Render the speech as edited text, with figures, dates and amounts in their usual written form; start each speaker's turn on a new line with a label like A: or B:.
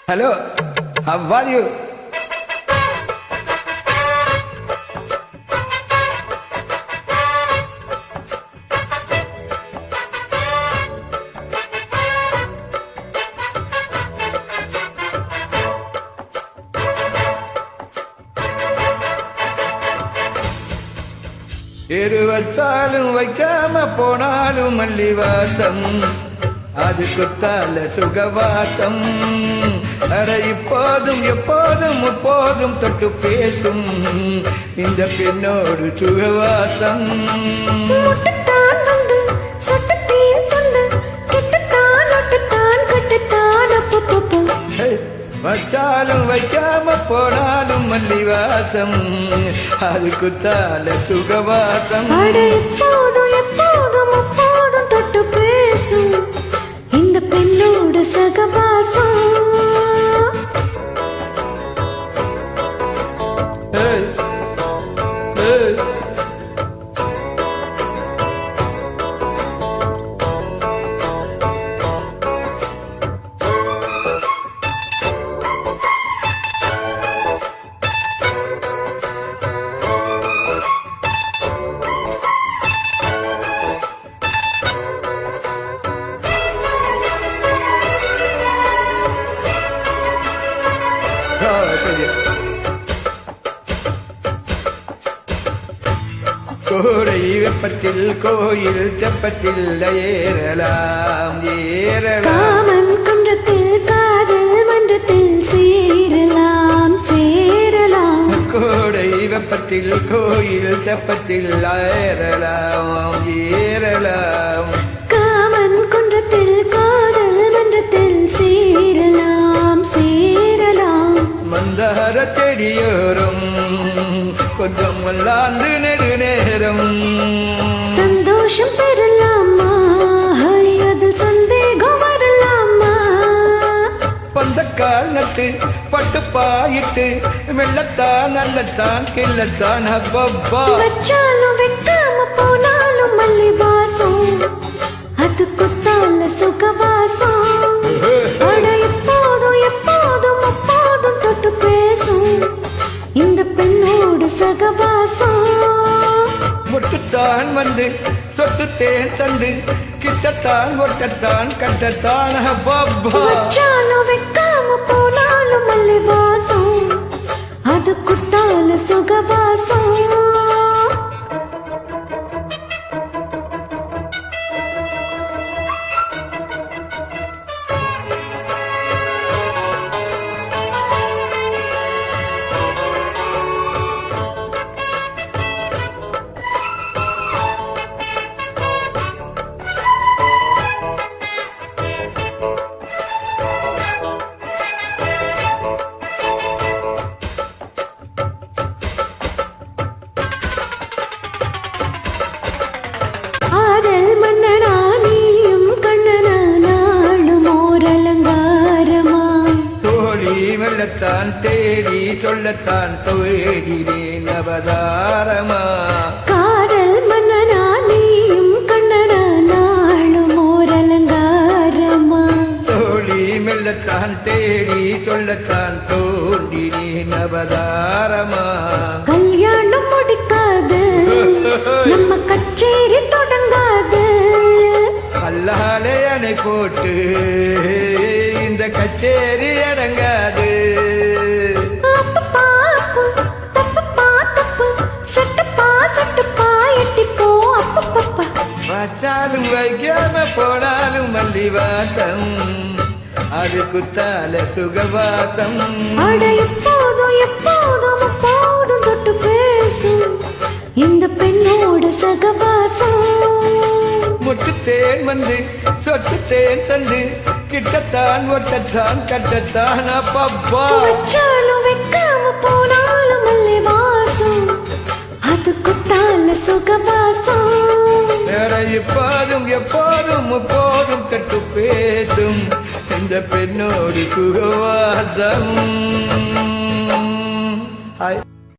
A: Hello, how are you? எருவத்தாலும் வைக்காம போனாலும் மல்லிவாசம் அது குத்தால சுகவாசம் அட இப்போதும் எப்போதும் முப்போதும் தொட்டு பேசும் இந்த பெண்ணோடு சுகவாசம் வச்சாலும் வைக்காம போனாலும் மல்லிவாசம் அது குத்தால சுகவாசம்
B: எப்போதும் எப்போதும் எப்போதும் தொட்டு பேசும் இந்த பெண்ணோட சகவாசம்
A: கோடை வெப்பத்தில் கோயில் தெப்பத்தில் ஏறலாம்
B: ஏறலாம் குன்றத்தில் காதல் மன்றத்தில் சேரலாம் சேரலாம்
A: கோடை வெப்பத்தில் கோயில் தெப்பத்தில் ஏறலாம் ஏறலாம்
B: காமன் குன்றத்தில் காதல் மன்றத்தில் சேரலாம் சேரலாம்
A: மந்தார செடியோரம் கொஞ்சம் மல்லாந்து நெடுநேரம்
B: சந்தோஷம் பெறலாமா அதில் சந்தேகம் வரலாமா
A: பந்தக்கால் நட்டு பட்டு பாயிட்டு மெல்லத்தான் நல்லத்தான் கில்லத்தான் அப்பப்பா
B: வச்சாலும் வைக்காம போனாலும் மல்லி வாசம் அது குத்தால சுகவாசம் அட எப்போதும் எப்போதும் அப்போதும் தொட்டு பேசும் இந்த பெண்ணோடு சகவாசம்
A: முட்டுத்தான் வந்து சொட்டு தேன் தந்து கிட்டத்தான் ஒட்டத்தான் கட்டத்தான்
B: வச்சாலும் வைக்காம போனாலும் மல்லி வாசம் அது குத்தால சுகவாசம்
A: மெல்லத்தான் தேடி சொல்லத்தான் தேடினேன் அவதாரமா
B: காதல் மன்னனா நீயும் கண்ணனா நாளும் ஓர் அலங்காரமா
A: தோழி மெல்லத்தான் தேடி சொல்லத்தான் தோண்டினேன் அவதாரமா
B: கல்யாணம் முடிக்காது நம்ம கச்சேரி தொடங்காது
A: அல்லாலே அணை போட்டு இந்த கச்சேரி அடங்காது வச்சாலும் வைக்காம போனாலும் மல்லிவாசம் அது குத்தால சுகவாசம்
B: எப்போதும் எப்போதும் எப்போதும் தொட்டு பேசும் இந்த பெண்ணோட சகவாசம்
A: முட்டு தேன் வந்து சொட்டு தேன் தந்து கிட்டத்தான் ஒட்டத்தான் கட்டத்தான் அப்பப்பா
B: வச்சாலும் வைக்காம போனாலும் மல்லி வாசம் அது குத்தால சுகவாசம்
A: இப்போதும் எப்போதும் முப்போதும் கட்டு பேசும் இந்த பெண்ணோடு சுகவாசம்